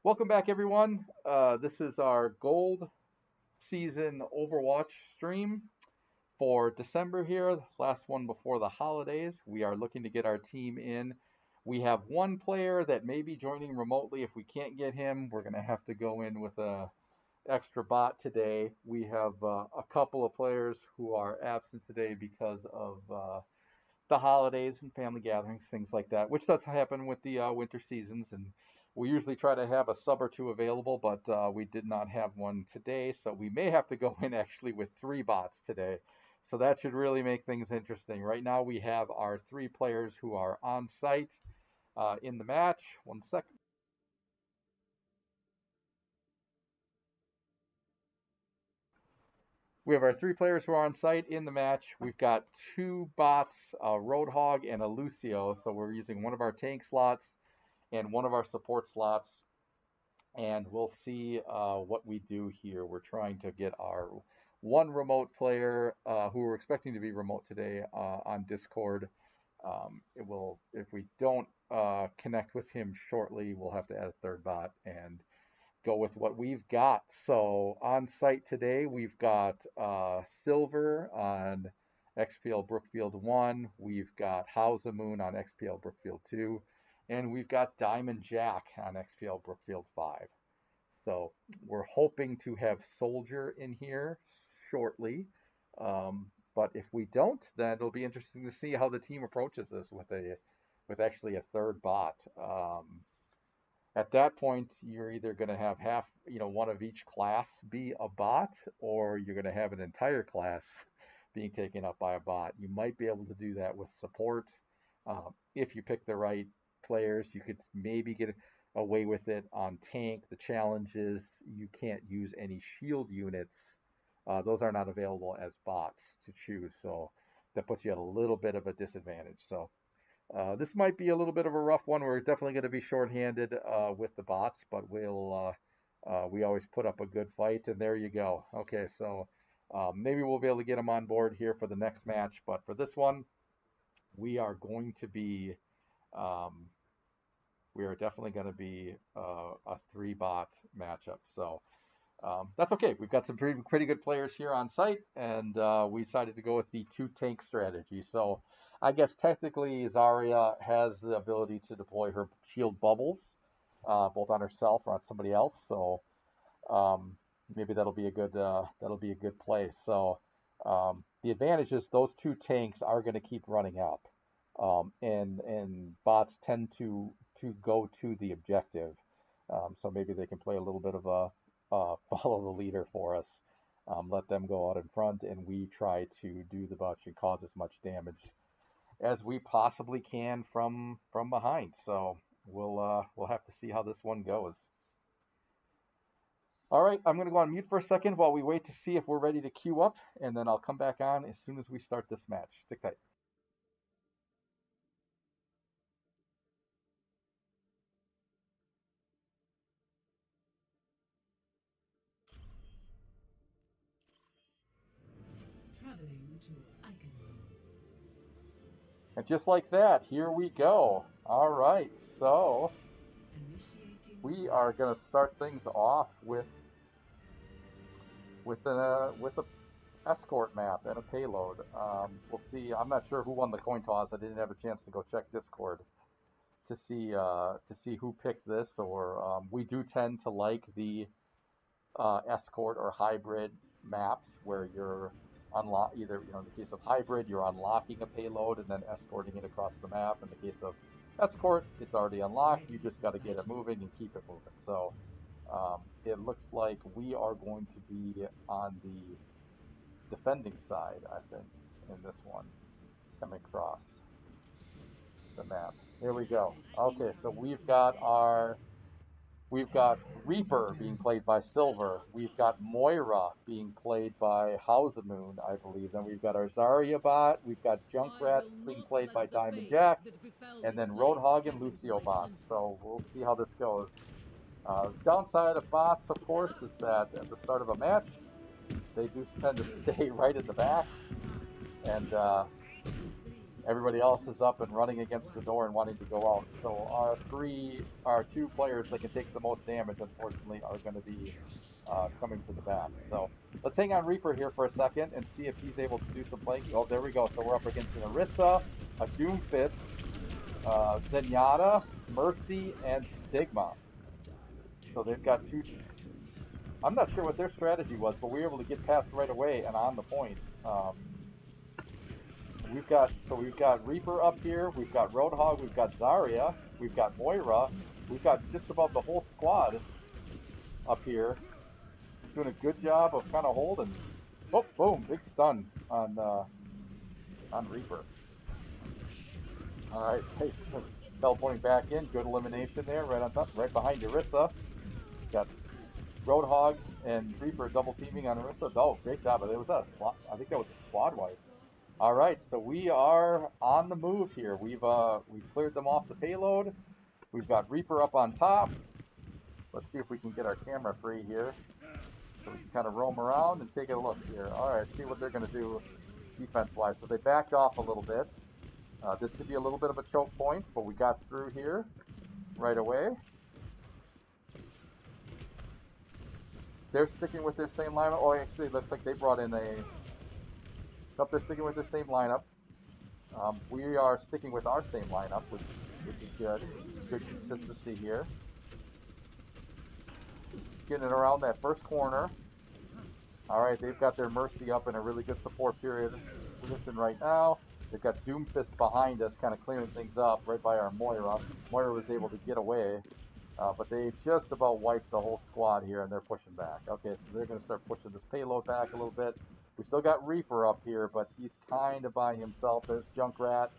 Welcome back, everyone. This is our gold season Overwatch stream for December here, last one before the holidays. We are looking to get our team in. We have one player that may be joining remotely. If we can't get him, we're going to have to go in with a extra bot today. We have a couple of players who are absent today because of the holidays and family gatherings, things like that, which does happen with the winter seasons. And we usually try to have a sub or two available, but we did not have one today, so we may have to go in actually with three bots today. So that should really make things interesting. Right now, we have our three players who are on site in the match. One second. We have our three players who are on site in the match. We've got two bots, a Roadhog and a Lucio. So we're using one of our tank slots and one of our support slots, and we'll see what we do here. We're trying to get our one remote player who we're expecting to be remote today on Discord. If we don't connect with him shortly, we'll have to add a third bot and go with what we've got. So on site today, we've got Silver on XPL Brookfield 1. We've got Moon on XPL Brookfield 2. And we've got Diamond Jack on XPL Brookfield 5. So we're hoping to have Soldier in here shortly. But if we don't, then it'll be interesting to see how the team approaches this with actually a third bot. At that point, you're either going to have one of each class be a bot, or you're going to have an entire class being taken up by a bot. You might be able to do that with support. If you pick the right players, you could maybe get away with it on tank. The challenge is you can't use any shield units. Those are not available as bots to choose, so that puts you at a little bit of a disadvantage. So this might be a little bit of a rough one. We're definitely going to be shorthanded with the bots, but we always put up a good fight, and there you go. Okay, so maybe we'll be able to get them on board here for the next match, but for this one, we are going to be um, we are definitely going to be a three bot matchup. So that's okay. We've got some pretty good players here on site, and we decided to go with the two tank strategy. So I guess technically Zarya has the ability to deploy her shield bubbles, both on herself or on somebody else. So maybe that'll be a good play. So the advantage is those two tanks are going to keep running up, and bots tend to go to the objective. So maybe they can play a little bit of a follow the leader for us. Let them go out in front, and we try to do the much and cause as much damage as we possibly can from behind. So we'll have to see how this one goes. All right, I'm going to go on mute for a second while we wait to see if we're ready to queue up, and then I'll come back on as soon as we start this match. Stick tight. Traveling to Iconville. And just like that, here we go. All right, so we are going to start things off with a escort map and a payload. We'll see. I'm not sure who won the coin toss. I didn't have a chance to go check Discord to see who picked this. Or we do tend to like the escort or hybrid maps where you're either in the case of hybrid you're unlocking a payload and then escorting it across the map. In the case of escort, it's already unlocked. You just got to get it moving and keep it moving. So it looks like we are going to be on the defending side, I think, in this one, coming across the map. Here we go. Okay, so we've got Reaper being played by Silver. We've got Moira being played by Moon, I believe. Then we've got our Zarya bot. We've got Junkrat being played by Diamond Jack. And then Roadhog and Lucio bots. So we'll see how this goes. Downside of bots, of course, is that at the start of a match, they do tend to stay right in the back. And Everybody else is up and running against the door and wanting to go out. So our two players that can take the most damage, unfortunately, are going to be coming to the back. So let's hang on Reaper here for a second and see if he's able to do some flanking. Oh, there we go. So we're up against an Orisa, a Doomfist, Zenyatta, Mercy, and Sigma. So they've got two. I'm not sure what their strategy was, but we were able to get past right away and on the point. We've got Reaper up here, we've got Roadhog, we've got Zarya, we've got Moira, we've got just about the whole squad up here doing a good job of kind of holding. Oh, boom, big stun on Reaper. All right, hey, teleporting back in, good elimination there, right on top, right behind Orisa. Got Roadhog and Reaper double teaming on Orisa. Oh, great job! It was a squad. I think that was a squad wipe. All right, so we are on the move here. We've cleared them off the payload. We've got Reaper up on top. Let's see if we can get our camera free here, so we can kind of roam around and take a look here. All right, see what they're going to do defense-wise. So they backed off a little bit. This could be a little bit of a choke point, but we got through here right away. They're sticking with their same lineup. Oh, actually, it looks like they brought in a. Nope, they're sticking with the same lineup. We are sticking with our same lineup, which is good. Good consistency here. Getting it around that first corner. All right, they've got their Mercy up in a really good support period position right now. They've got Doomfist behind us, kind of clearing things up right by our Moira. Moira was able to get away, but they just about wiped the whole squad here, and they're pushing back. Okay, so they're going to start pushing this payload back a little bit. We still got Reaper up here, but he's kind of by himself. There's Junkrat.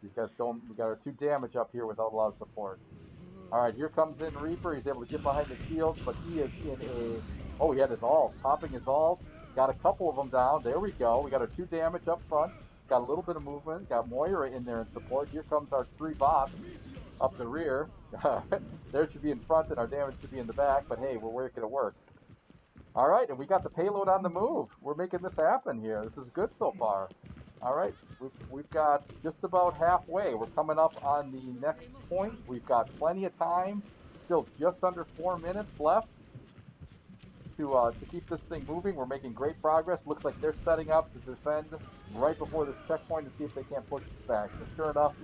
We got our 2 damage up here without a lot of support. All right, here comes in Reaper. He's able to get behind the shields, but he is in a... Oh, he had his ult. Popping his ult. Got a couple of them down. There we go. We got our 2 damage up front. Got a little bit of movement. Got Moira in there in support. Here comes our 3 bots up the rear. There should be in front, and our damage should be in the back, but hey, we're making it work. All right, and we got the payload on the move. We're making this happen here. This is good so far. All right, we've got just about halfway. We're coming up on the next point. We've got plenty of time. Still just under 4 minutes left to keep this thing moving. We're making great progress. Looks like they're setting up to defend right before this checkpoint to see if they can't push us back. So sure enough,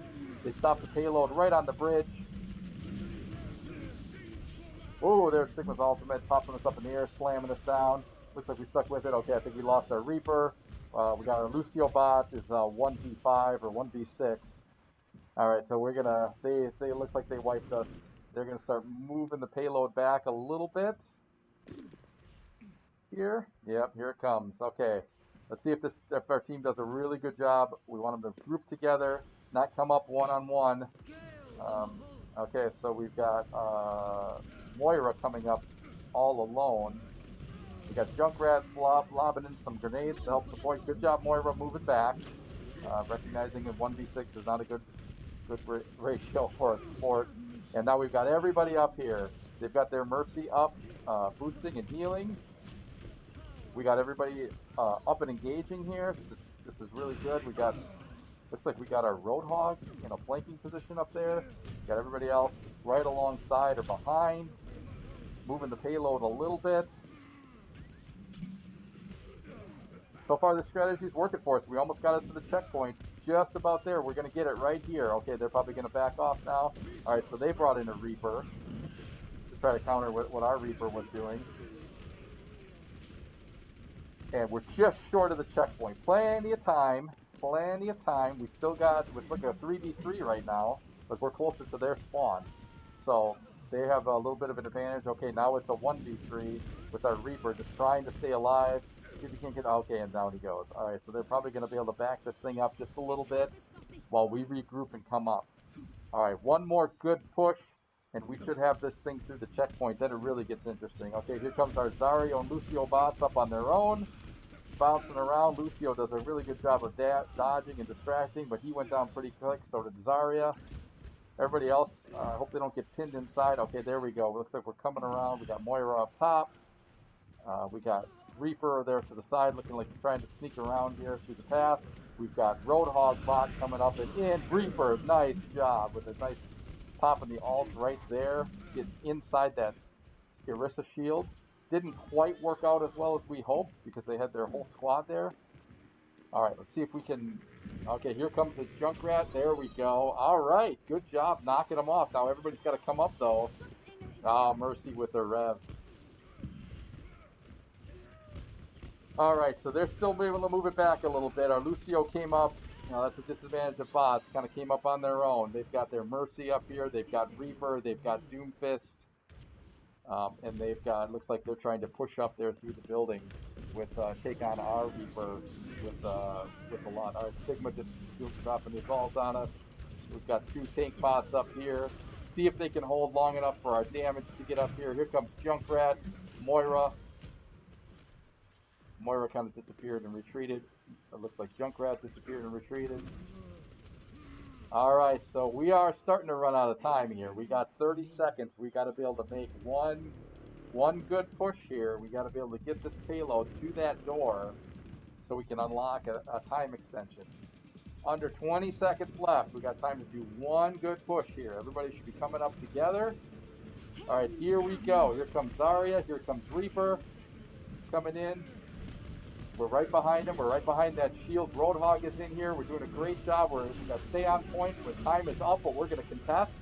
they stopped the payload right on the bridge. Oh, there's Sigma's ultimate, popping us up in the air, slamming us down. Looks like we stuck with it. Okay, I think we lost our Reaper. We got our Lucio bot is 1v5 or 1v6. All right, so we're gonna. They look like they wiped us. They're gonna start moving the payload back a little bit. Here, yep, here it comes. Okay, let's see if our team does a really good job. We want them to group together, not come up one-on-one. Okay, so we've got Moira coming up all alone. We got Junkrat lobbing in some grenades to help support. Good job, Moira, moving back. Recognizing that 1v6 is not a good ratio for a support. And now we've got everybody up here. They've got their Mercy up, boosting and healing. We got everybody up and engaging here. This is really good. Looks like we got our Roadhog in a flanking position up there. Got everybody else right alongside or behind, moving the payload a little bit. So far, the strategy is working for us. We almost got us to the checkpoint. Just about there. We're going to get it right here. Okay, they're probably going to back off now. All right, so they brought in a Reaper to try to counter what our Reaper was doing. And we're just short of the checkpoint. Plenty of time. Plenty of time. We still got, it's like a 3v3 right now, but we're closer to their spawn. So they have a little bit of an advantage. Okay, now it's a 1v3 with our Reaper just trying to stay alive. See if he can't get, okay, and down he goes. All right, so they're probably going to be able to back this thing up just a little bit while we regroup and come up. All right, one more good push, and we should have this thing through the checkpoint. Then it really gets interesting. Okay, here comes our Zarya and Lucio bots up on their own. Bouncing around. Lucio does a really good job of dodging and distracting, but he went down pretty quick, so did Zarya. Everybody else, I hope they don't get pinned inside. Okay, there we go. Looks like we're coming around. We got Moira up top. We got Reaper there to the side, looking like he's trying to sneak around here through the path. We've got Roadhog bot coming up and in. Reaper, nice job with a nice popping the ult right there. Getting inside that Orisa shield. Didn't quite work out as well as we hoped because they had their whole squad there. All right, let's see if we can. Okay, here comes the Junkrat. There we go. All right, good job knocking them off. Now everybody's got to come up though. Ah, Mercy with her rev. All right, so they're still able to move it back a little bit. Our Lucio came up. That's a disadvantage of bots. Kind of came up on their own. They've got their Mercy up here. They've got Reaper. They've got Doomfist. And they've got, looks like they're trying to push up there through the building with, take on our Reaper with a lot. All right, Sigma just dropping his balls on us. We've got two tank bots up here. See if they can hold long enough for our damage to get up here. Here comes Junkrat, Moira. Moira kind of disappeared and retreated. It looks like Junkrat disappeared and retreated. All right, so we are starting to run out of time here. We got 30 seconds. We got to be able to make one good push here. We got to be able to get this payload to that door so we can unlock a time extension. Under 20 seconds left. We got time to do one good push here. Everybody should be coming up together. All right, here we go. Here comes Zarya. Here comes Reaper coming in. We're right behind him. We're right behind that shield. Roadhog is in here. We're doing a great job. We're going to stay on point when time is up, but we're going to contest.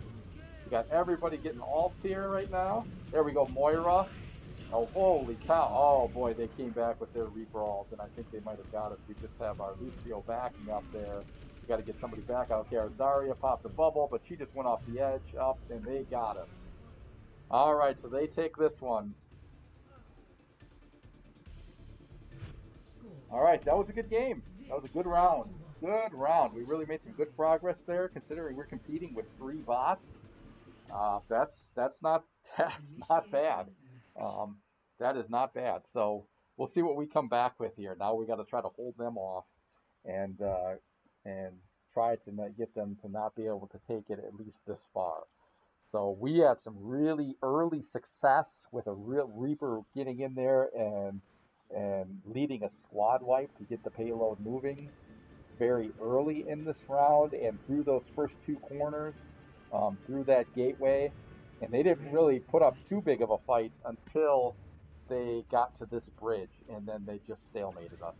We got everybody getting ults here right now. There we go, Moira. Oh, holy cow. Oh, boy, they came back with their Reaper ult, and I think they might have got us. We just have our Lucio backing up there. We got to get somebody back out there. Zarya popped the bubble, but she just went off the edge up, and they got us. All right, so they take this one. All right, that was a good game. That was a good round. Good round. We really made some good progress there, considering we're competing with 3 bots. That's not bad. That is not bad. So we'll see what we come back with here. Now we got to try to hold them off and try to get them to not be able to take it at least this far. So we had some really early success with a real Reaper getting in there and leading a squad wipe to get the payload moving very early in this round and through those first 2 corners, through that gateway. And they didn't really put up too big of a fight until they got to this bridge, and then they just stalemated us,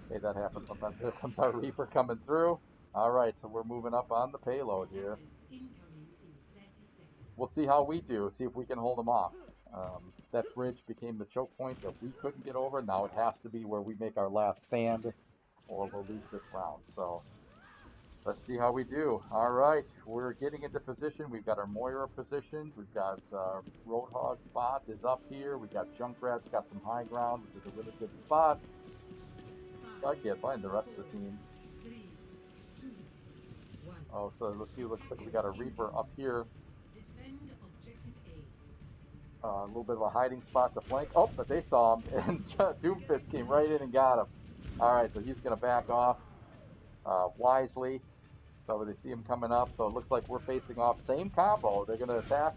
hey, that happens sometimes. Here comes our Reaper coming through. All right, so we're moving up on the payload here. We'll see how we do, see if we can hold them off. That bridge became the choke point that we couldn't get over. Now it has to be where we make our last stand or we'll lose this round. So let's see how we do. All right, we're getting into position. We've got our Moira positioned. We've got Roadhog bot is up here. We've got Junkrat's got some high ground, which is a really good spot. I can't find the rest of the team. Oh, so let's see. Looks like we got a Reaper up here. A little bit of a hiding spot to flank. Oh, but they saw him, and Doomfist came right in and got him. All right, so he's going to back off wisely. So they see him coming up. So it looks like we're facing off. Same combo. They're going to attack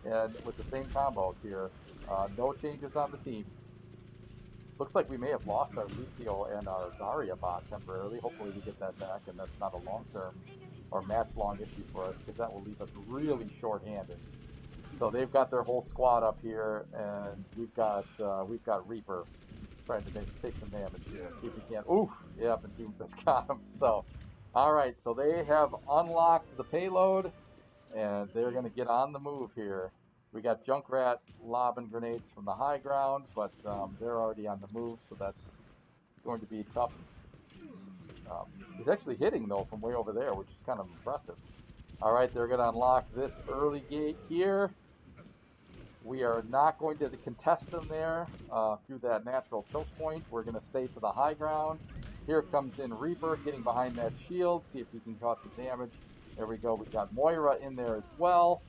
and with the same combos here. No changes on the team. Looks like we may have lost our Lucio and our Zarya bot temporarily. Hopefully we get that back, and that's not a long-term or match-long issue for us, because that will leave us really short-handed. So they've got their whole squad up here, and we've got Reaper trying to take some damage here. See if we can. Oof! Yep, and Doomfist got him. So, all right. So they have unlocked the payload, and they're going to get on the move here. We got Junkrat lobbing grenades from the high ground, but they're already on the move, so that's going to be tough. He's actually hitting, though, from way over there, which is kind of impressive. All right, they're going to unlock this early gate here. We are not going to contest them there through that natural choke point. We're going to stay to the high ground. Here comes in Reaper getting behind that shield, see if he can cause some damage. There we go. We've got Moira in there as well.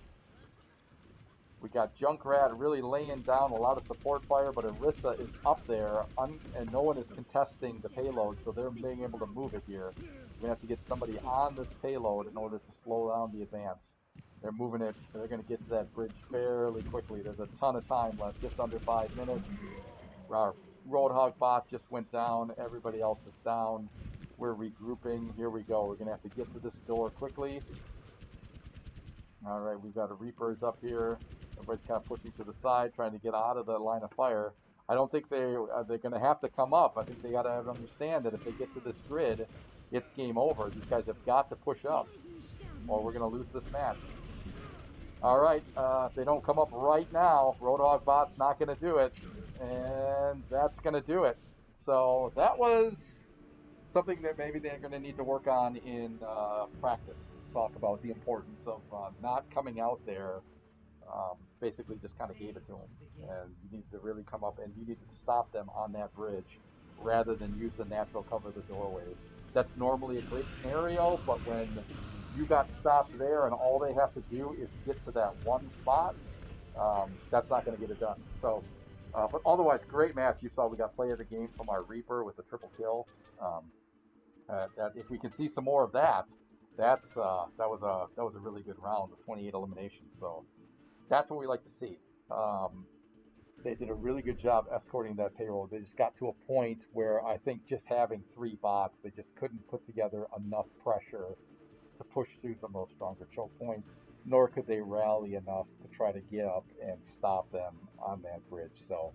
We got Junkrat really laying down a lot of support fire, but Orisa is up there, and no one is contesting the payload, so they're being able to move it here. We're going to have to get somebody on this payload in order to slow down the advance. They're moving it. They're going to get to that bridge fairly quickly. There's a ton of time left, just under 5 minutes. Our Roadhog bot just went down. Everybody else is down. We're regrouping. Here we go. We're going to have to get to this door quickly. All right, we've got a Reapers up here. Everybody's kind of pushing to the side, trying to get out of the line of fire. I don't think they're going to have to come up. I think they got to understand that if they get to this grid, it's game over. These guys have got to push up, or we're going to lose this match. All right, if they don't come up right now, Roadhog bot's not going to do it, and that's going to do it. So that was something that maybe they're going to need to work on in practice. Talk about the importance of not coming out there. Basically, just kind of gave it to them, and you need to really come up and you need to stop them on that bridge rather than use the natural cover of the doorways. That's normally a great scenario, but when you got stopped there and all they have to do is get to that one spot, that's not going to get it done. So, but otherwise, great match. You saw we got play of the game from our Reaper with the triple kill. Um, that if we can see some more of that, that was a really good round with 28 eliminations. So that's what we like to see. Um, they did a really good job escorting that payroll. They just got to a point where I think just having three bots, they just couldn't put together enough pressure to push through some of those stronger choke points, nor could they rally enough to try to get up and stop them on that bridge. So,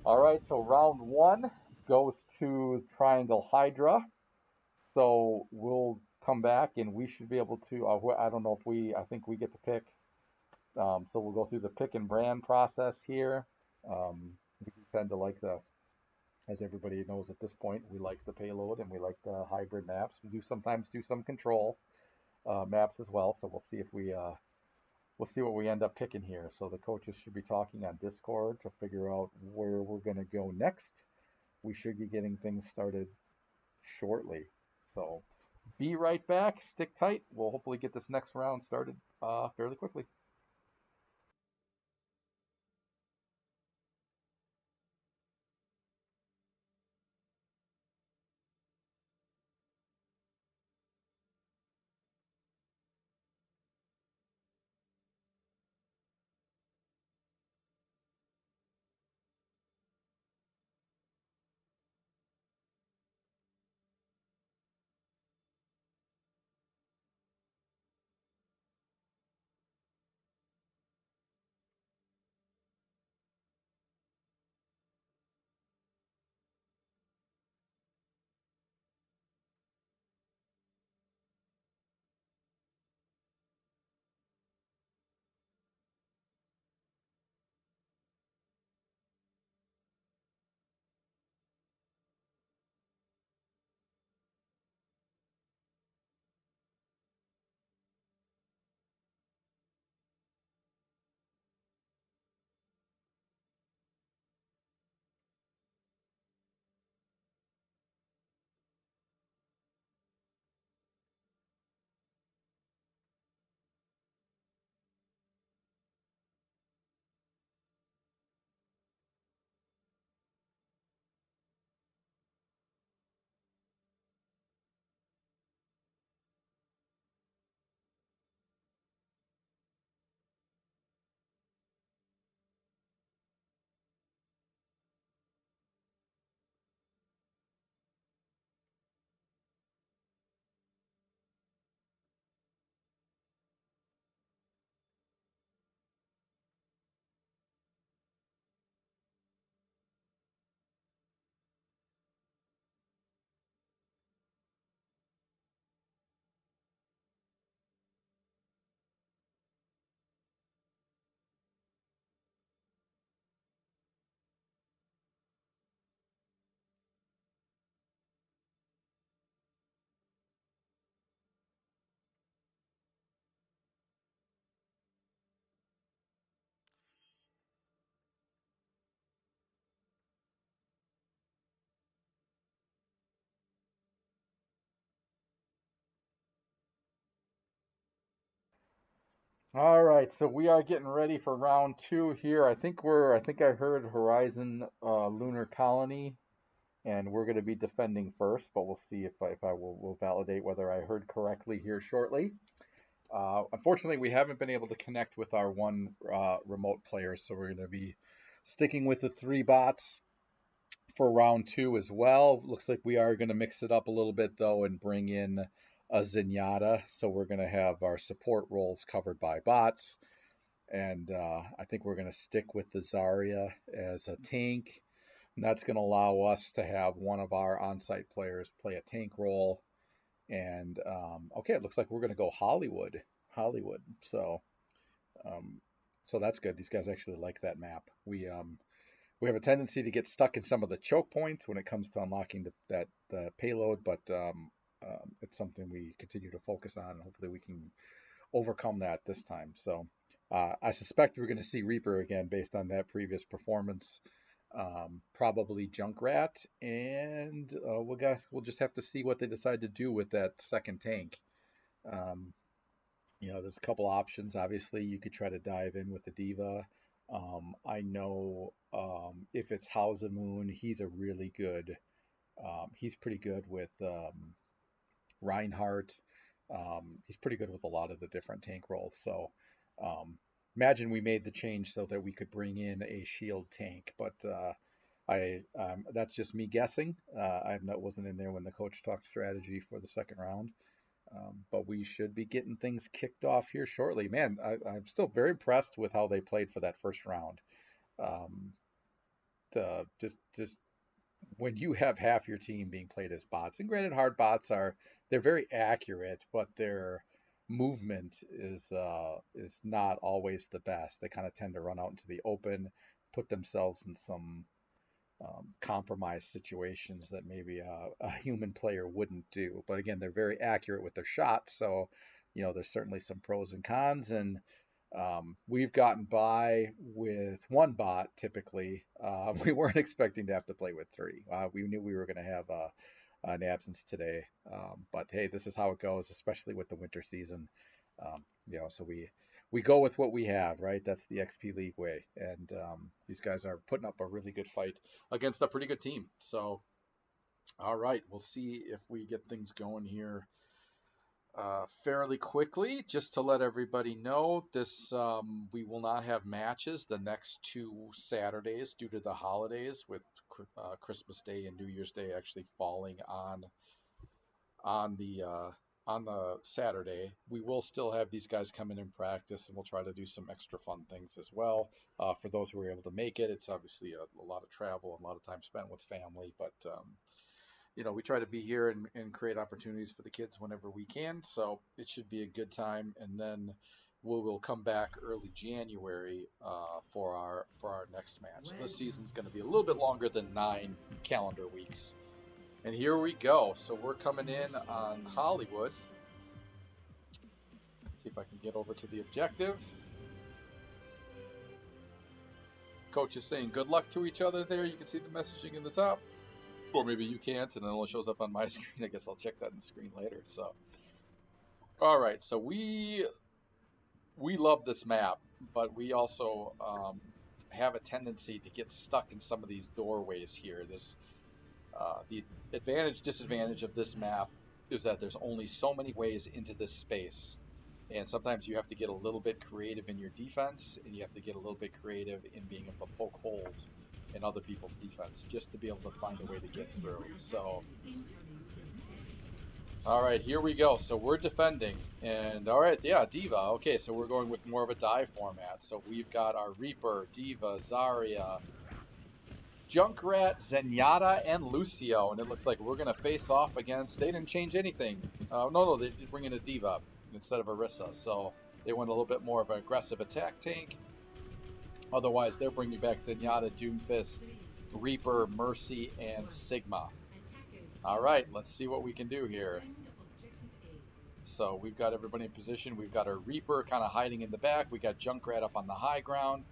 all right, so round one goes to Triangle Hydra. So we'll come back and we should be able to. I don't know if I think we get to pick. So we'll go through the pick and brand process here. We tend to like as everybody knows at this point, we like the payload and we like the hybrid maps. We do sometimes do some control maps as well. So we'll see what we end up picking here. So the coaches should be talking on Discord to figure out where we're going to go next. We should be getting things started shortly. So be right back. Stick tight. We'll hopefully get this next round started fairly quickly. All right, so we are getting ready for round two here. I think I heard Horizon Lunar Colony, and we're going to be defending first, but we'll see if I will validate whether I heard correctly here shortly. Unfortunately, we haven't been able to connect with our one remote player, so we're going to be sticking with the three bots. for round two as well. Looks like we are going to mix it up a little bit though and bring in a Zenyatta. So we're going to have our support roles covered by bots. And I think we're going to stick with the Zarya as a tank. And that's going to allow us to have one of our on-site players play a tank role. And okay, it looks like we're going to go Hollywood. Hollywood. Um, so that's good. These guys actually like that map. We have a tendency to get stuck in some of the choke points when it comes to unlocking the payload, but it's something we continue to focus on, and hopefully we can overcome that this time. So I suspect we're going to see Reaper again based on that previous performance. Probably Junkrat, and we'll just have to see what they decide to do with that second tank. Um, there's a couple options. Obviously, you could try to dive in with the Diva. I know if it's Hausamoon, he's a really good. He's pretty good with Reinhardt. He's pretty good with a lot of the different tank roles. So imagine we made the change so that we could bring in a shield tank, but that's just me guessing. Wasn't in there when the coach talked strategy for the second round. But we should be getting things kicked off here shortly. Man, I'm still very impressed with how they played for that first round. Um, just when you have half your team being played as bots, and granted, hard bots they're very accurate, but their movement is not always the best. They kind of tend to run out into the open, put themselves in some compromised situations that maybe a human player wouldn't do. But again, they're very accurate with their shots, so there's certainly some pros and cons. And we've gotten by with one bot typically. We weren't expecting to have to play with three. We knew we were going to have an absence today, but hey, this is how it goes, especially with the winter season. So we go with what we have, right? That's the XP League way. And these guys are putting up a really good fight against a pretty good team. So, all right, we'll see if we get things going here fairly quickly. Just to let everybody know, we will not have matches the next 2 Saturdays due to the holidays, with Christmas Day and New Year's Day actually falling on the Saturday. We will still have these guys come in and practice, and we'll try to do some extra fun things as well. For those who are able to make it, it's obviously a lot of travel and a lot of time spent with family, but we try to be here and create opportunities for the kids whenever we can. So it should be a good time, and then we'll come back early January for our next match. This season's going to be a little bit longer than 9 calendar weeks. And here we go. So we're coming in on Hollywood. Let's see if I can get over to the objective. Coach is saying good luck to each other there. You can see the messaging in the top. Or maybe you can't, and it only shows up on my screen. I guess I'll check that in the screen later. So, all right. So we love this map, but we also have a tendency to get stuck in some of these doorways here. There's the disadvantage of this map is that there's only so many ways into this space, and sometimes you have to get a little bit creative in your defense, and you have to get a little bit creative in being able to poke holes in other people's defense just to be able to find a way to get through. So, all right, here we go. So we're defending, and all right, yeah, Diva. Okay, so we're going with more of a dive format. So we've got our Reaper, Diva, Zarya, Junkrat, Zenyatta, and Lucio, and it looks like we're going to face off against. They didn't change anything. No, they did bring in a Diva instead of Orisa, so they went a little bit more of an aggressive attack tank. Otherwise, they're bringing back Zenyatta, Doomfist, Reaper, Mercy, and Sigma. All right, let's see what we can do here. So we've got everybody in position. We've got our Reaper kind of hiding in the back. We got Junkrat up on the high ground.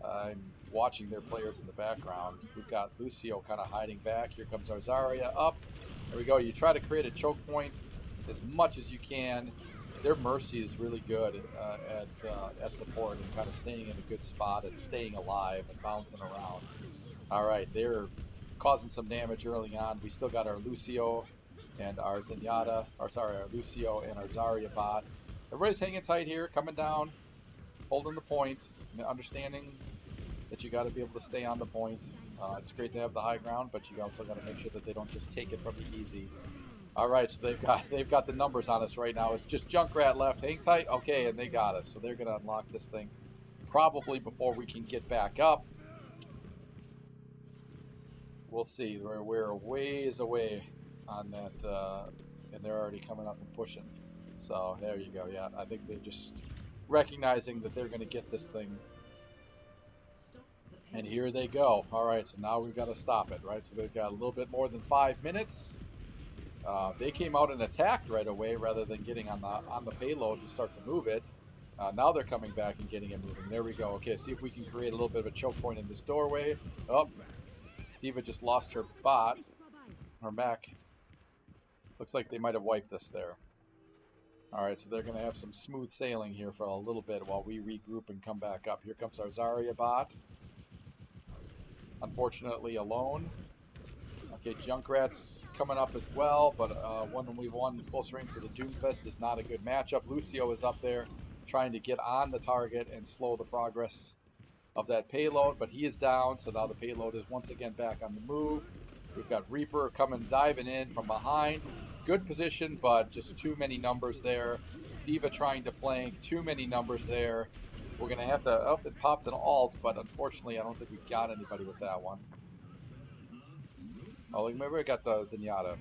I'm watching their players in the background. We've got Lucio kind of hiding back. Here comes our Zarya up. There we go. You try to create a choke point as much as you can. Their Mercy is really good at support and kind of staying in a good spot and staying alive and bouncing around. All right, they're causing some damage early on. We still got our Lucio and our Zenyatta, our Lucio and our Zarya bot. Everybody's hanging tight here, coming down, holding the point, understanding that you got to be able to stay on the point. It's great to have the high ground, but you also got to make sure that they don't just take it from the easy. All right, so they've got the numbers on us right now. It's just Junkrat left. Hang tight. Okay, and they got us. So they're gonna unlock this thing probably before we can get back up. We'll see. We're a ways away on that, and they're already coming up and pushing. So there you go. Yeah, I think they're just recognizing that they're gonna get this thing. And here they go. All right, so now we've got to stop it, right? So they've got a little bit more than 5 minutes. They came out and attacked right away rather than getting on the payload to start to move it. Now they're coming back and getting it moving. There we go. Okay, see if we can create a little bit of a choke point in this doorway. Oh, Diva just lost her bot, her mech. Looks like they might have wiped us there. All right, so they're going to have some smooth sailing here for a little bit while we regroup and come back up. Here comes our Zarya bot. Unfortunately alone. Okay, Junkrat's coming up as well, but when we won close range for the Doomfist is not a good matchup. Lucio is up there trying to get on the target and slow the progress of that payload, but he is down, so now the payload is once again back on the move. We've got Reaper coming, diving in from behind. Good position, but just too many numbers there. Diva trying to flank, too many numbers there. We're going to have to, oh, it popped an alt, but unfortunately I don't think we got anybody with that one. Oh, maybe we got the Zenyatta.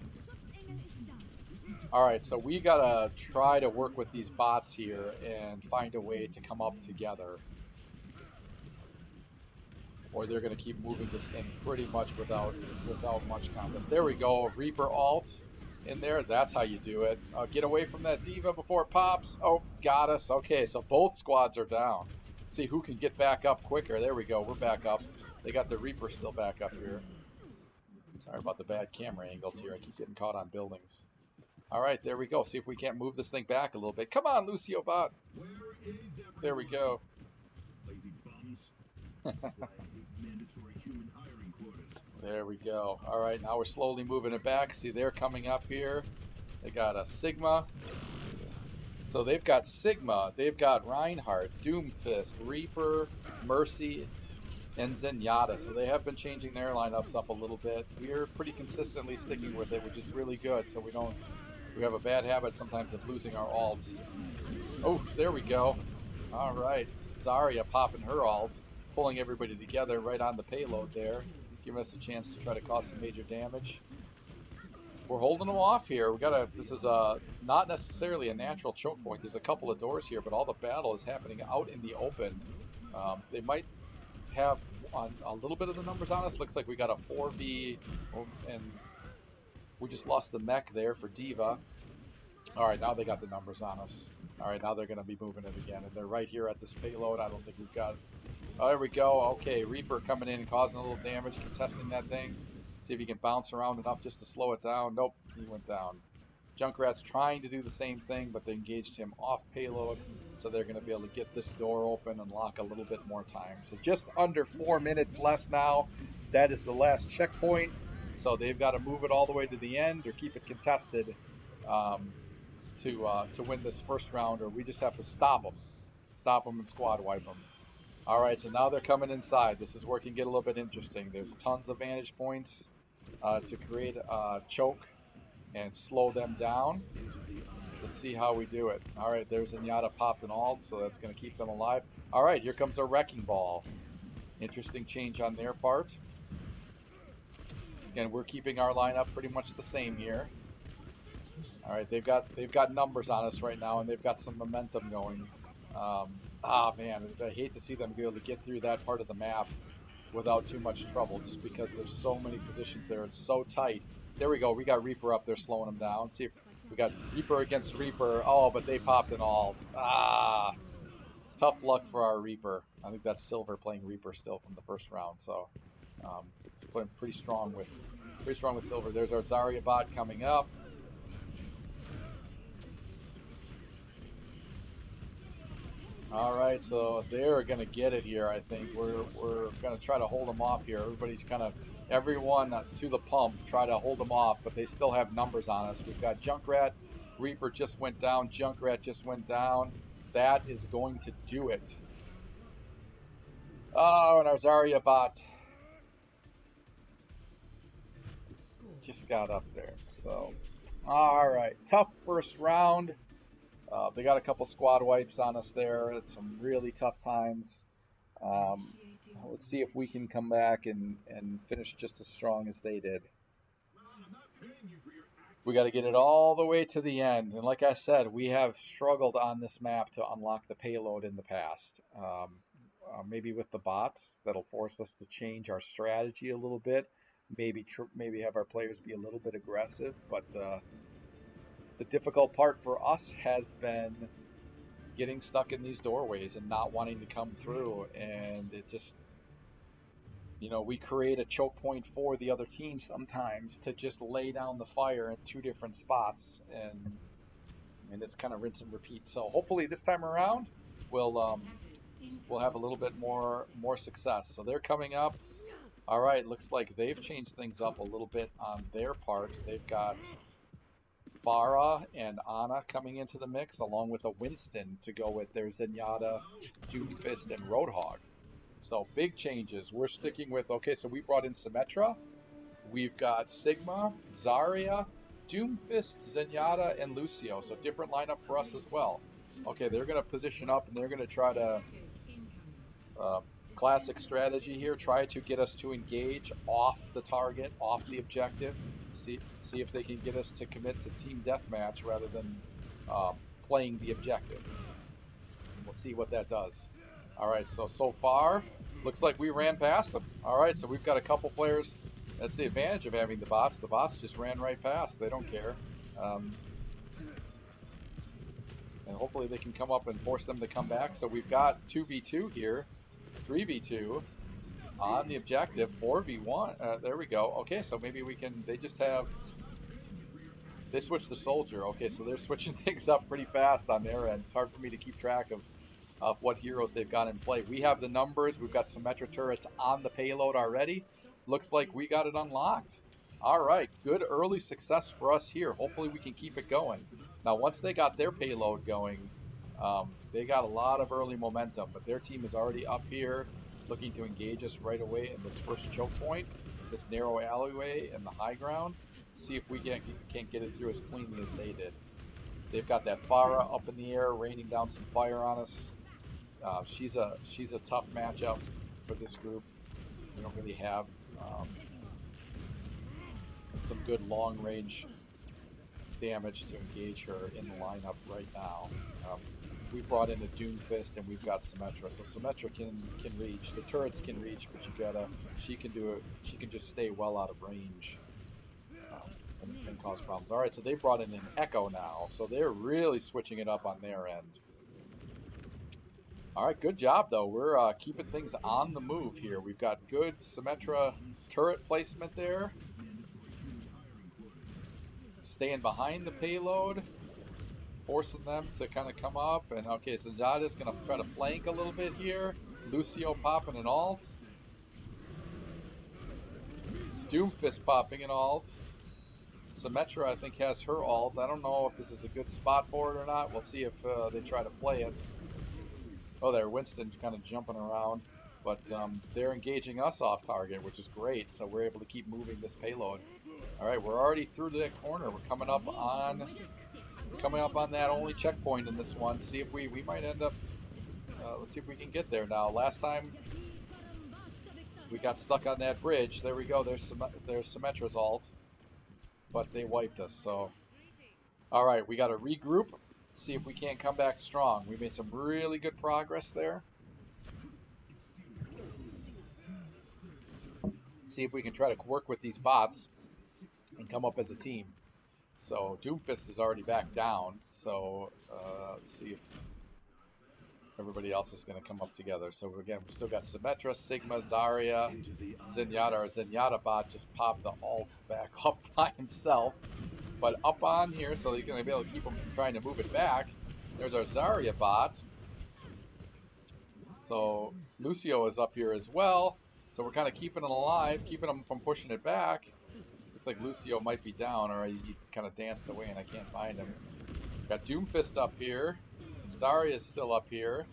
Alright, so we got to try to work with these bots here and find a way to come up together. Or they're going to keep moving this thing pretty much without much contest. There we go, Reaper alt in there. That's how you do it. Get away from that Diva before it pops. Oh, got us. Okay, so both squads are down. See who can get back up quicker. There we go. We're back up. They got the Reaper still back up here. Sorry about the bad camera angles here. I keep getting caught on buildings. All right, there we go. See if we can't move this thing back a little bit. Come on, Lucio bot. There we go. There we go. All right, now we're slowly moving it back. See, they're coming up here. They got a Sigma. So they've got Sigma. They've got Reinhardt, Doomfist, Reaper, Mercy, and Zenyatta. So they have been changing their lineups up a little bit. We're pretty consistently sticking with it, which is really good. So we have a bad habit sometimes of losing our alts. Oh, there we go. All right, Zarya popping her ult, pulling everybody together right on the payload there, giving us a chance to try to cause some major damage. We're holding them off here. This is not necessarily a natural choke point. There's a couple of doors here, but all the battle is happening out in the open. They might have a little bit of the numbers on us. Looks like we got a 4v, and we just lost the mech there for Diva. All right, now they got the numbers on us. All right, now they're going to be moving it again, and they're right here at this payload. I don't think we've got... Oh, there we go. Okay, Reaper coming in and causing a little damage, contesting that thing. See if he can bounce around enough just to slow it down. Nope, he went down. Junkrat's trying to do the same thing, but they engaged him off payload, so they're going to be able to get this door open and lock a little bit more time. So just under 4 minutes left now. That is the last checkpoint. So they've got to move it all the way to the end or keep it contested to win this first round, or we just have to stop them and squad wipe them. All right, so now they're coming inside. This is where it can get a little bit interesting. There's tons of vantage points to create a choke and slow them down. Let's see how we do it. All right, there's Zenyatta popped an ult, so that's going to keep them alive. All right, here comes a wrecking ball. Interesting change on their part. Again, we're keeping our lineup pretty much the same here. All right, they've got numbers on us right now, and they've got some momentum going. Man, I hate to see them be able to get through that part of the map without too much trouble, just because there's so many positions there. It's so tight. There we go. We got Reaper up there slowing them down. See if we got Reaper against Reaper. Oh, but they popped an ult. Tough luck for our Reaper. I think that's Silver playing Reaper still from the first round. So it's playing pretty strong with Silver. There's our Zarya bot coming up. All right, so they're going to get it here, I think. We're going to try to hold them off here. Everyone to the pump, try to hold them off, but they still have numbers on us. We've got Junkrat. Reaper just went down. Junkrat just went down. That is going to do it. Oh, and our Zarya bot. just got up there. So, all right, tough first round. They got a couple squad wipes on us there. It's some really tough times. Um, let's see if we can come back and finish just as strong as they did. We got to get it all the way to the end. And like I said, we have struggled on this map to unlock the payload in the past. Maybe with the bots, that'll force us to change our strategy a little bit. Maybe have our players be a little bit aggressive. But the difficult part for us has been getting stuck in these doorways and not wanting to come through. And it just, we create a choke point for the other team sometimes to just lay down the fire in two different spots, and it's kind of rinse and repeat. So hopefully this time around we'll have a little bit more success. So they're coming up. All right, looks like they've changed things up a little bit on their part. They've got Farah and Ana coming into the mix, along with a Winston to go with their Zenyatta, Doomfist, and Roadhog. So big changes. We're sticking with, okay, so we brought in Symmetra. We've got Sigma, Zarya, Doomfist, Zenyatta, and Lucio. So different lineup for us as well. Okay, they're going to position up and they're going to try to, classic strategy here, try to get us to engage off the target, off the objective. See if they can get us to commit to team deathmatch rather than playing the objective. And we'll see what that does. All right, so far, looks like we ran past them. All right, so we've got a couple players. That's the advantage of having the bots. The bots just ran right past. They don't care. And hopefully they can come up and force them to come back. So we've got 2v2 here, 3v2 on the objective, 4v1. There we go. Okay, so maybe we can, they switched the soldier. Okay, so they're switching things up pretty fast on their end. It's hard for me to keep track of what heroes they've got in play. We have the numbers. We've got Symmetra turrets on the payload already. Looks like we got it unlocked. All right, good early success for us here. Hopefully we can keep it going. Now, once they got their payload going, they got a lot of early momentum, but their team is already up here looking to engage us right away in this first choke point, this narrow alleyway and the high ground. See if we can't get it through as cleanly as they did. They've got that Farah up in the air, raining down some fire on us. She's a tough matchup for this group. We don't really have some good long range damage to engage her in the lineup right now. We brought in the Doomfist and we've got Symmetra. So Symmetra can reach. The turrets can reach, but she can do it. She can just stay well out of range and cause problems. All right, so they brought in an Echo now, so they're really switching it up on their end. All right, good job though. We're keeping things on the move here. We've got good Symmetra turret placement there. Staying behind the payload, forcing them to kind of come up. And okay, so Zenyatta's going to try to flank a little bit here. Lucio popping an ult. Doomfist popping an ult. Symmetra, I think, has her ult. I don't know if this is a good spot for it or not. We'll see if they try to play it. Oh, there, Winston's kind of jumping around. But they're engaging us off target, which is great. So we're able to keep moving this payload. All right, we're already through that corner. We're coming up on that only checkpoint in this one. See if we might end up. Let's see if we can get there now. Last time we got stuck on that bridge. There we go. There's Symmetra's ult, but they wiped us. So, all right, we got to regroup. See if we can't come back strong. We made some really good progress there. See if we can try to work with these bots and come up as a team. So Doomfist is already back down. So let's see if everybody else is going to come up together. So again, we still got Symmetra, Sigma, Zarya, Zenyatta. Our Zenyatta bot just popped the ult back up by himself. But up on here, so you're going to be able to keep him from trying to move it back. There's our Zarya bot. So Lucio is up here as well. So we're kind of keeping him alive, keeping him from pushing it back. Looks like Lucio might be down, or he kind of danced away and I can't find him. Got Doomfist up here. Zarya is still up here.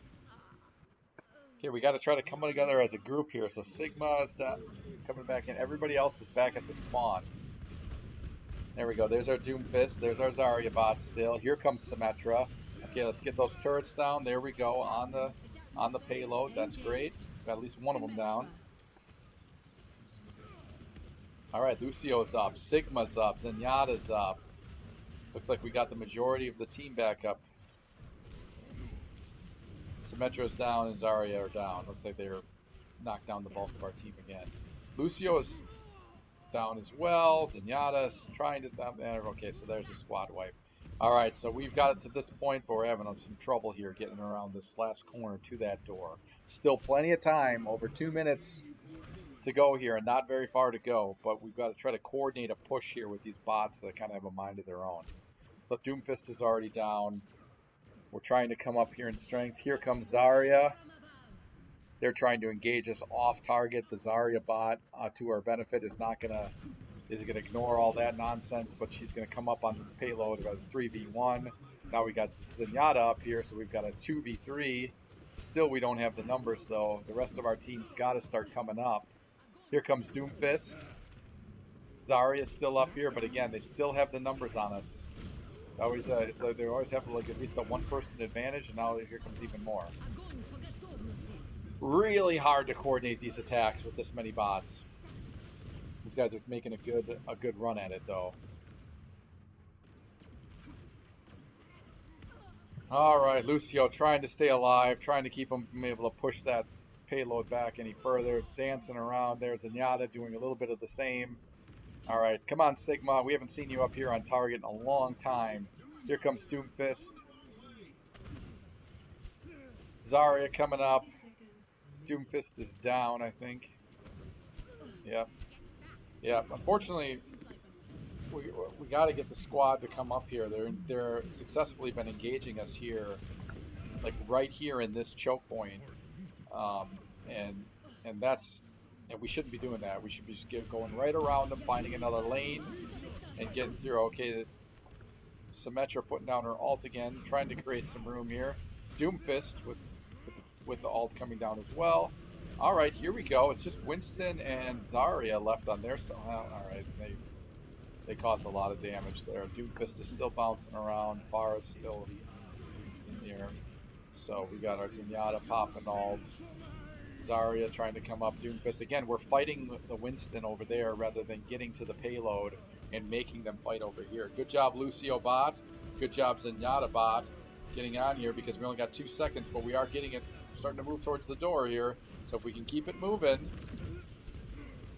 Okay, we got to try to come together as a group here. So Sigma is coming back in. Everybody else is back at the spawn. There we go. There's our Doomfist. There's our Zarya bot still. Here comes Symmetra. Okay, let's get those turrets down. There we go. On the payload. That's great. Got at least one of them down. All right, Lucio's up. Sigma's up. Zenyatta's up. Looks like we got the majority of the team back up. Symmetra's down and Zarya are down. Looks like they're knocked down the bulk of our team again. Lucio is down as well. Zenyatta's trying to down there. Okay, so there's a squad wipe. All right, so we've got it to this point, but we're having some trouble here getting around this last corner to that door. Still plenty of time, over 2 minutes to go here, and not very far to go, but we've got to try to coordinate a push here with these bots that kind of have a mind of their own. So Doomfist is already down. We're trying to come up here in strength. Here comes Zarya. They're trying to engage us off target. The Zarya bot, to our benefit, is gonna ignore all that nonsense, but she's gonna come up on this payload about a 3v1. Now we got Zenyatta up here, so we've got a 2v3. Still, we don't have the numbers though. The rest of our team's got to start coming up. Here comes Doomfist. Zarya's still up here, but again, they still have the numbers on us. Always, it's like they always have like at least a one-person advantage, and now here comes even more. Really hard to coordinate these attacks with this many bots. These guys are making a good run at it though. All right, Lucio trying to stay alive, trying to keep him able to push that payload back any further. Dancing around. There's Zenyatta doing a little bit of the same. All right, come on, Sigma. We haven't seen you up here on target in a long time. Here comes Doomfist. Zarya coming up. Doomfist is down, I think. Yep. Yeah. Unfortunately, we got to get the squad to come up here. They're successfully been engaging us here, like right here in this choke point, and we shouldn't be doing that. We should be just going right around them, finding another lane, and getting through. Okay, Symmetra putting down her ult again, trying to create some room here. Doomfist with the ult coming down as well. All right, here we go. It's just Winston and Zarya left on their side. All right, they caused a lot of damage there. Doomfist is still bouncing around. Pharah's still in here. So we got our Zenyatta popping ult. Zarya trying to come up. Doomfist again. We're fighting the Winston over there rather than getting to the payload and making them fight over here. Good job, Lucio bot. Good job, Zenyatta bot, getting on here because we only got 2 seconds, but we are getting it, starting to move towards the door here. So if we can keep it moving.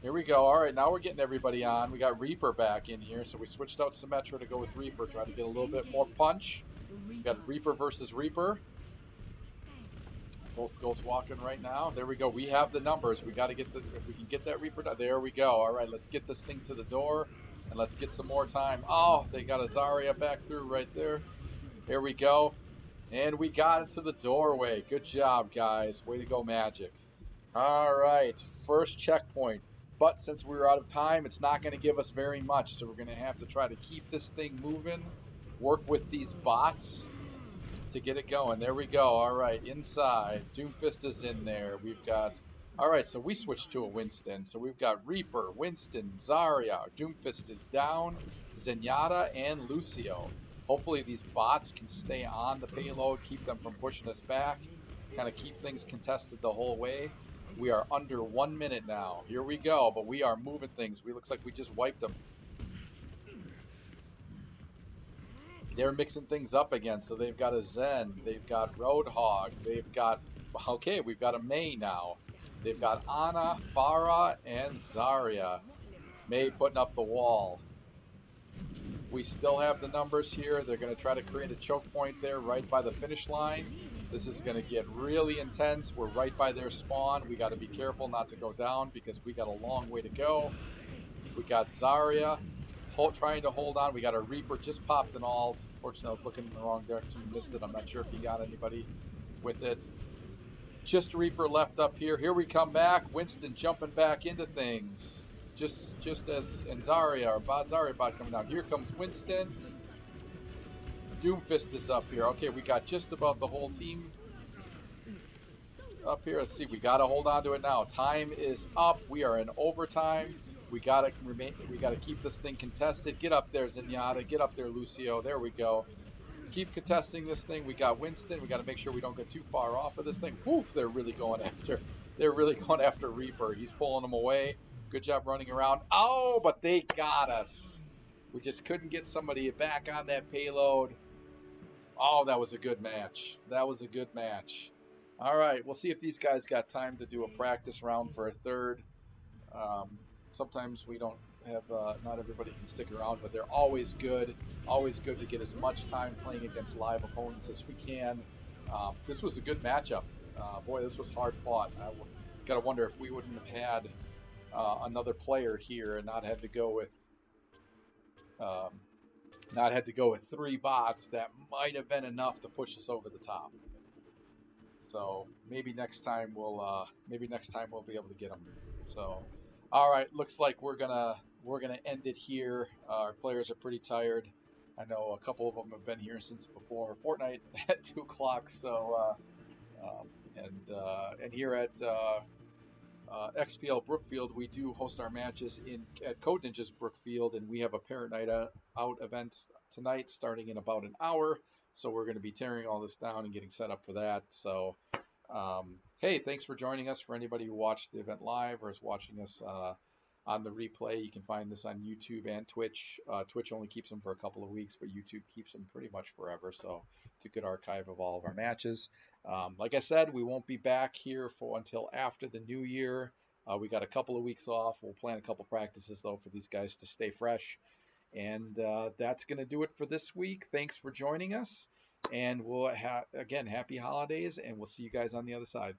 Here we go. All right, now we're getting everybody on. We got Reaper back in here, so we switched out Symmetra to go with Reaper, try to get a little bit more punch. We got Reaper versus Reaper. Both girls walking right now. There we go. We have the numbers. We got to get if we can get that Reaper done. There we go. All right, let's get this thing to the door, and let's get some more time. Oh, they got a Zarya back through right there. Here we go. And we got it to the doorway. Good job, guys. Way to go, Magic. All right, first checkpoint. But since we were out of time, it's not going to give us very much. So we're going to have to try to keep this thing moving, work with these bots to get it going. There we go. All right, inside. Doomfist is in there. We've got... All right, so we switched to a Winston. So we've got Reaper, Winston, Zarya. Doomfist is down. Zenyatta and Lucio. Hopefully these bots can stay on the payload, keep them from pushing us back, kind of keep things contested the whole way. We are under 1 minute now. Here we go, but we are moving things. Looks like we just wiped them. They're mixing things up again. So they've got a Zen, they've got Roadhog, they've got, okay, we've got a Mei now. They've got Ana, Pharah, and Zarya. Mei putting up the wall. We still have the numbers here. They're going to try to create a choke point there right by the finish line. This is going to get really intense. We're right by their spawn. We got to be careful not to go down because we got a long way to go. We got Zarya trying to hold on. We got a Reaper just popped an ult. Fortunately, I was looking in the wrong direction. Missed it. I'm not sure if he got anybody with it. Just Reaper left up here. Here we come back. Winston jumping back into things. Just as and Zarya or Zarya bot coming down. Here comes Winston. Doomfist is up here. Okay, we got just about the whole team up here. Let's see. We got to hold on to it now. Time is up. We are in overtime. We gotta remain. We gotta keep this thing contested. Get up there, Zenyatta. Get up there, Lucio. There we go. Keep contesting this thing. We got Winston. We got to make sure we don't get too far off of this thing. Woof! They're really going after. They're really going after Reaper. He's pulling them away. Good job running around. Oh, but they got us. We just couldn't get somebody back on that payload. Oh, that was a good match. That was a good match. All right, we'll see if these guys got time to do a practice round for a third. Um, Sometimes we don't have, not everybody can stick around, but they're always good. Always good to get as much time playing against live opponents as we can. This was a good matchup. Boy, this was hard fought. Got to wonder if we wouldn't have had another player here and um, not had to go with three bots. That might have been enough to push us over the top. So maybe next time we'll be able to get them. So, all right, looks like we're gonna end it here. Our players are pretty tired. I know a couple of them have been here since before Fortnite at 2 o'clock. So, and here at XPL Brookfield, we do host our matches in at Code Ninjas Brookfield, and we have a Parent Night Out event tonight, starting in about an hour. So we're going to be tearing all this down and getting set up for that. So hey, thanks for joining us. For anybody who watched the event live or is watching us on the replay, you can find this on YouTube and Twitch. Twitch only keeps them for a couple of weeks, but YouTube keeps them pretty much forever. So it's a good archive of all of our matches. Like I said, we won't be back here for until after the new year. We got a couple of weeks off. We'll plan a couple practices though for these guys to stay fresh. And that's going to do it for this week. Thanks for joining us. And again, happy holidays, and we'll see you guys on the other side.